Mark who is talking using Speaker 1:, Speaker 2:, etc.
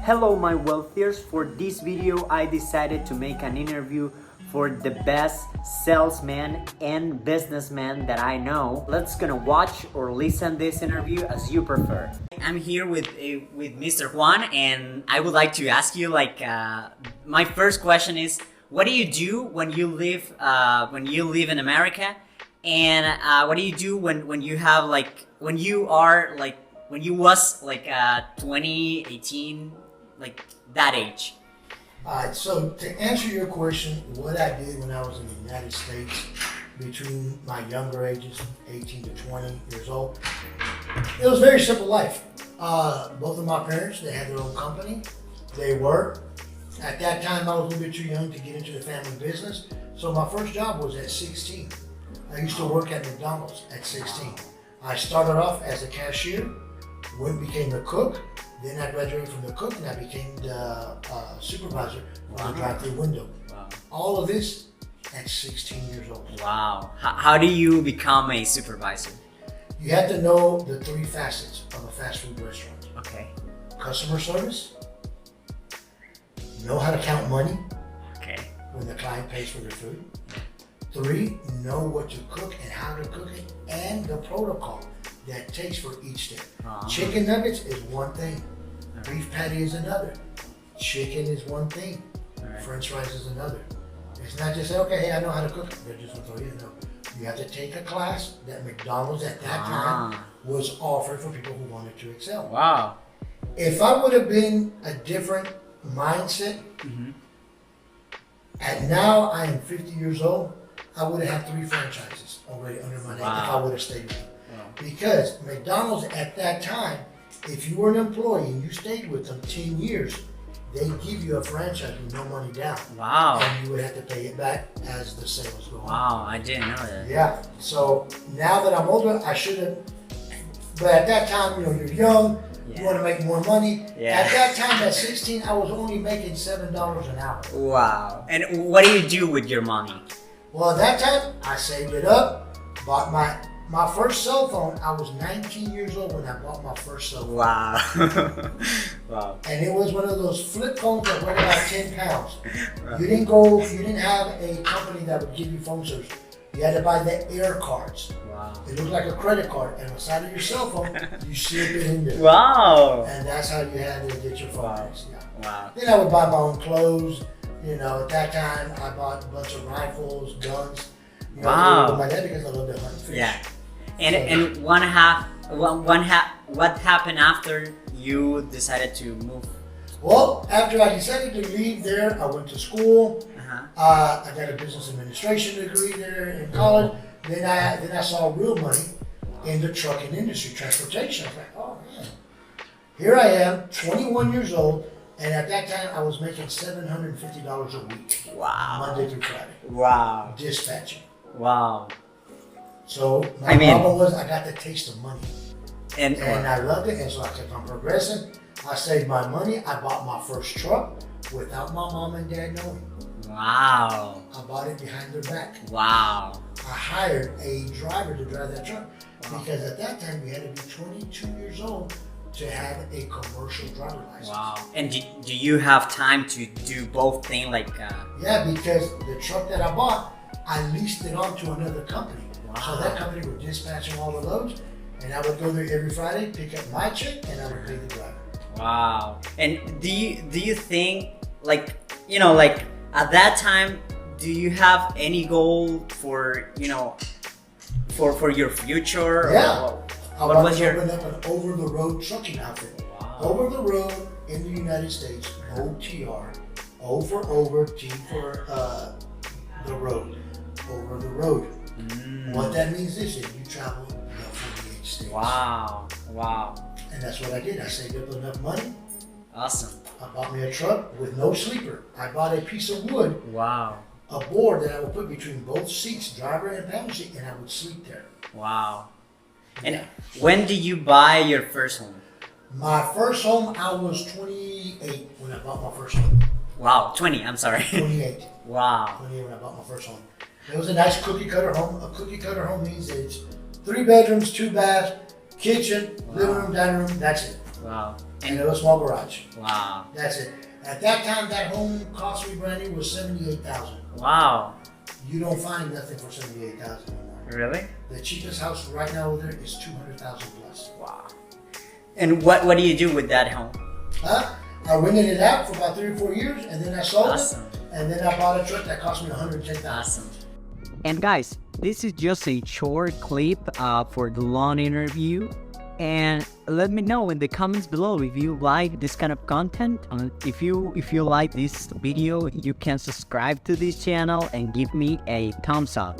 Speaker 1: Hello my wealthiers, for this video I decided to make an interview for the best salesman and businessman that I know. Let's gonna watch or listen this interview as you prefer. I'm here with Mr. Juan, and I would like to ask you my first question is, what do you do when you live in America, and what do you do when you have when you was 20, 18, like that age?
Speaker 2: Alright, so to answer your question, what I did when I was in the United States between my younger ages, 18 to 20 years old, it was a very simple life. Both of my parents, they had their own company. They worked. At that time, I was a little bit too young to get into the family business. So my first job was at 16. I used to work at McDonald's at 16. I started off as a cashier, became a cook. Then I graduated from the cook and I became the supervisor for the drive-through window.
Speaker 1: Wow.
Speaker 2: All of this at 16 years old.
Speaker 1: Wow. How do you become a supervisor?
Speaker 2: You have to know the three facets of a fast food restaurant.
Speaker 1: Okay.
Speaker 2: Customer service, know how to count money
Speaker 1: Okay.
Speaker 2: when the client pays for their food. 3, know what to cook and how to cook it and the protocol that takes for each step. Chicken nuggets is one thing. Beef patty is another. Chicken is one thing. French fries is another. It's not just, okay, hey, I know how to cook. They're just gonna throw you in. No. You have to take a class that McDonald's at that time was offered for people who wanted to excel.
Speaker 1: Wow.
Speaker 2: If I would have been a different mindset, and now I am 50 years old, I would have had 3 franchises already under my name if I would have stayed with them. Because McDonald's at that time, if you were an employee and you stayed with them 10 years, they give you a franchise with no money down.
Speaker 1: Wow.
Speaker 2: And you would have to pay it back as the sales go on.
Speaker 1: Wow, I didn't know that.
Speaker 2: Yeah. So now that I'm older, I should have. But at that time, you're young. You want to make more money.
Speaker 1: Yeah.
Speaker 2: At that time, at 16, I was only making $7 an hour.
Speaker 1: Wow. And what do you do with your money?
Speaker 2: Well, at that time, I saved it up, bought my first cell phone. I was 19 years old when I bought my first cell phone.
Speaker 1: Wow. Wow.
Speaker 2: And it was one of those flip phones that weighed about 10 pounds. You didn't have a company that would give you phone service. You had to buy the air cards.
Speaker 1: Wow.
Speaker 2: It looked like a credit card, and on the side of your cell phone, you slip it in there.
Speaker 1: Wow.
Speaker 2: And that's how you had to get your phone.
Speaker 1: Wow.
Speaker 2: Yeah.
Speaker 1: Wow.
Speaker 2: Then I would buy my own clothes. At that time, I bought a bunch of rifles, guns.
Speaker 1: Wow.
Speaker 2: With my dad because I loved to hunt and fish.
Speaker 1: Yeah. And what happened after you decided to move?
Speaker 2: Well, after I decided to leave there, I went to school. I got a business administration degree there in college. Then I saw real money in the trucking industry, transportation. I was like, oh man, here I am, 21 years old, and at that time I was making $750 a week.
Speaker 1: Wow.
Speaker 2: Monday through Friday.
Speaker 1: Wow.
Speaker 2: Dispatching.
Speaker 1: Wow.
Speaker 2: So my problem was I got the taste of money. And I loved it, and so I kept on progressing. I saved my money. I bought my first truck without my mom and dad knowing.
Speaker 1: Wow.
Speaker 2: I bought it behind their back.
Speaker 1: Wow.
Speaker 2: I hired a driver to drive that truck because at that time you had to be 22 years old to have a commercial driver license.
Speaker 1: Wow. And do you have time to do both things
Speaker 2: Yeah, because the truck that I bought, I leased it on to another company.
Speaker 1: Wow.
Speaker 2: So that company would dispatch all the loads, and I would go there every Friday, pick up my check, and I would pay the driver.
Speaker 1: Wow. And do you think at that time, do you have any goal for for your future?
Speaker 2: Yeah.
Speaker 1: I was
Speaker 2: open up an over-the-road trucking outfit.
Speaker 1: Wow.
Speaker 2: Over the road in the United States, OTR. O for over, T for the road. Over the road. What that means is that you travel the 48 states.
Speaker 1: Wow. Wow.
Speaker 2: And that's what I did. I saved up enough money.
Speaker 1: Awesome.
Speaker 2: I bought me a truck with no sleeper. I bought a piece of wood,
Speaker 1: Wow.
Speaker 2: a board that I would put between both seats, driver and passenger seat, and I would sleep there.
Speaker 1: Wow. And when did you buy your first home?
Speaker 2: My first home, I was 28 when I bought my first home.
Speaker 1: Wow, 20, I'm sorry.
Speaker 2: 28.
Speaker 1: Wow.
Speaker 2: 28 when I bought my first home. It was a nice cookie cutter home. A cookie cutter home means that it's 3 bedrooms, 2 baths, kitchen, living room, dining room, that's it.
Speaker 1: Wow.
Speaker 2: and a small garage.
Speaker 1: Wow.
Speaker 2: That's it. At that time, that home cost me brand new was $78,000.
Speaker 1: Wow.
Speaker 2: You don't find nothing for $78,000 anymore.
Speaker 1: Really?
Speaker 2: The cheapest house right now over there is $200,000 plus.
Speaker 1: Wow. And what do you do with that home?
Speaker 2: I rented it out for about 3 or 4 years, and then I sold
Speaker 1: Awesome.
Speaker 2: it, and then I bought a truck that cost me $110,000.
Speaker 1: Awesome. And guys, this is just a short clip for the long interview. And let me know in the comments below if you like this kind of content. If you like this video, you can subscribe to this channel and give me a thumbs up.